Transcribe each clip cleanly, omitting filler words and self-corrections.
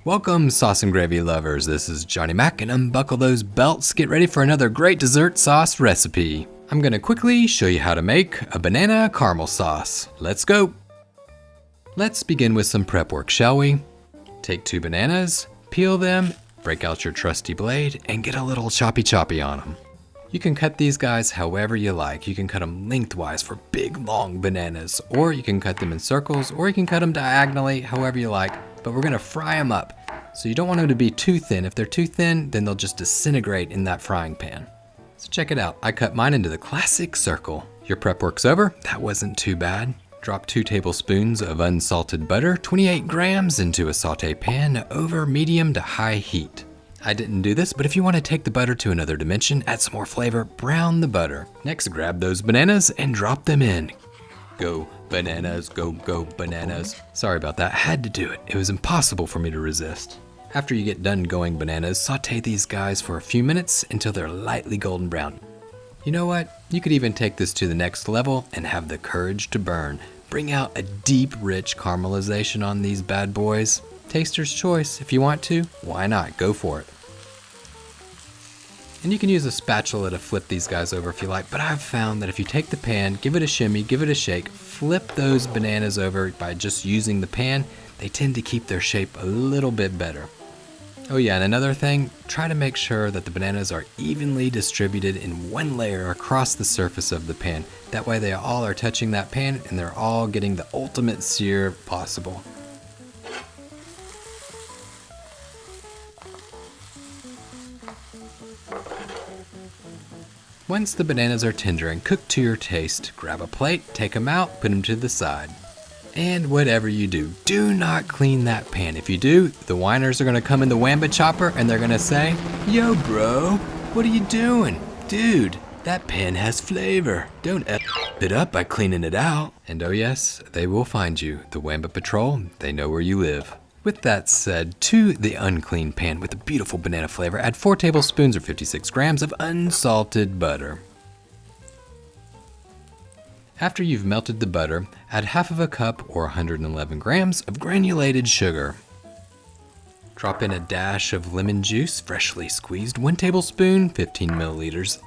Welcome, sauce and gravy lovers. This is Johnny Mac, and unbuckle those belts. Get ready for another great dessert sauce recipe. I'm gonna quickly show you how to make a banana caramel sauce. Let's go. Let's begin with some prep work, shall we? Take 2 bananas, peel them, break out your trusty blade, and get a little choppy on them. You can cut these guys however you like. You can cut them lengthwise for big, long bananas, or you can cut them in circles, or you can cut them diagonally, however you like. But we're gonna fry them up. So you don't want them to be too thin. If they're too thin, then they'll just disintegrate in that frying pan. So check it out. I cut mine into the classic circle. Your prep work's over. That wasn't too bad. Drop 2 tablespoons of unsalted butter, 28 grams into a saute pan over medium to high heat. I didn't do this, but if you want to take the butter to another dimension, add some more flavor, brown the butter. Next, grab those bananas and drop them in. Go bananas, go bananas. Sorry about that, I had to do it. It was impossible for me to resist. After you get done going bananas, saute these guys for a few minutes until they're lightly golden brown. You know what? You could even take this to the next level and have the courage to burn. Bring out a deep, rich caramelization on these bad boys. Taster's choice. If you want to, why not? Go for it. And you can use a spatula to flip these guys over if you like, but I've found that if you take the pan, give it a shimmy, give it a shake, flip those bananas over by just using the pan, they tend to keep their shape a little bit better. Oh yeah, and another thing, try to make sure that the bananas are evenly distributed in one layer across the surface of the pan. That way they all are touching that pan and they're all getting the ultimate sear possible. Once the bananas are tender and cooked to your taste, grab a plate, take them out, put them to the side. And whatever you do, do not clean that pan. If you do, the whiners are gonna come in the wamba chopper and they're gonna say, "Yo bro, what are you doing? Dude, that pan has flavor. Don't F it up by cleaning it out." And oh yes, they will find you. The Wamba Patrol, they know where you live. With that said, to the unclean pan with a beautiful banana flavor, add 4 tablespoons or 56 grams of unsalted butter. After you've melted the butter, add half of a cup or 111 grams of granulated sugar. Drop in a dash of lemon juice, freshly squeezed, 1 tablespoon, 15 milliliters,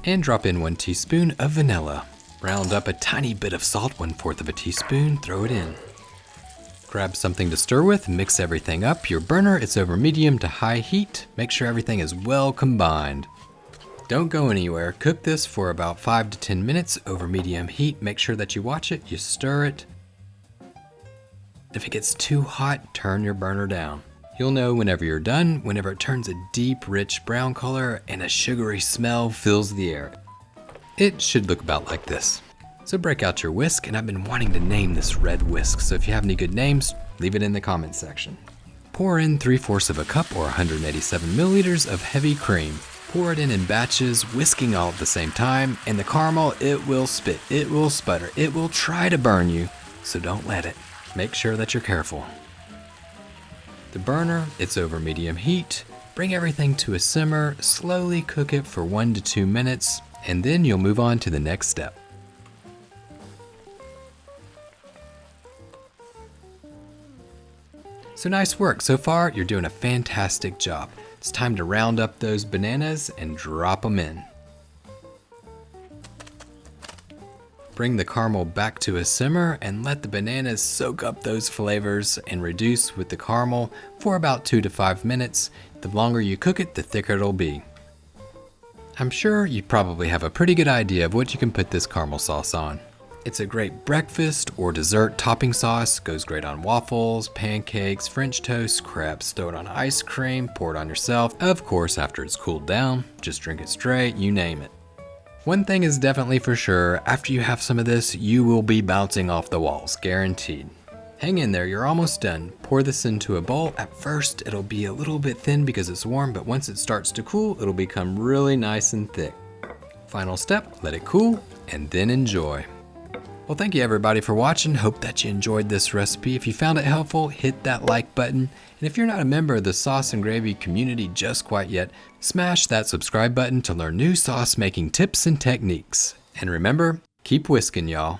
and drop in 1 teaspoon of vanilla. Round up a tiny bit of salt, 1/4 of a teaspoon, throw it in. Grab something to stir with, mix everything up. Your burner is over medium to high heat. Make sure everything is well combined. Don't go anywhere. Cook this for about 5 to 10 minutes over medium heat. Make sure that you watch it, you stir it. If it gets too hot, turn your burner down. You'll know whenever you're done, whenever it turns a deep, rich brown color and a sugary smell fills the air. It should look about like this. So break out your whisk, and I've been wanting to name this red whisk, so if you have any good names, leave it in the comments section. Pour in 3/4 of a cup or 187 milliliters of heavy cream. Pour it in batches, whisking all at the same time, and the caramel, it will spit, it will sputter, it will try to burn you, so don't let it. Make sure that you're careful. The burner, it's over medium heat. Bring everything to a simmer, slowly cook it for 1 to 2 minutes, and then you'll move on to the next step. So nice work. So far, you're doing a fantastic job. It's time to round up those bananas and drop them in. Bring the caramel back to a simmer and let the bananas soak up those flavors and reduce with the caramel for about 2 to 5 minutes. The longer you cook it, the thicker it'll be. I'm sure you probably have a pretty good idea of what you can put this caramel sauce on. It's a great breakfast or dessert topping sauce. Goes great on waffles, pancakes, French toast, crepes. Throw it on ice cream, pour it on yourself. Of course, after it's cooled down, just drink it straight, you name it. One thing is definitely for sure, after you have some of this, you will be bouncing off the walls, guaranteed. Hang in there, you're almost done. Pour this into a bowl. At first, it'll be a little bit thin because it's warm, but once it starts to cool, it'll become really nice and thick. Final step, let it cool, and then enjoy. Well, thank you everybody for watching. Hope that you enjoyed this recipe. If you found it helpful, hit that like button. And if you're not a member of the sauce and gravy community just quite yet, smash that subscribe button to learn new sauce making tips and techniques. And remember, keep whisking, y'all.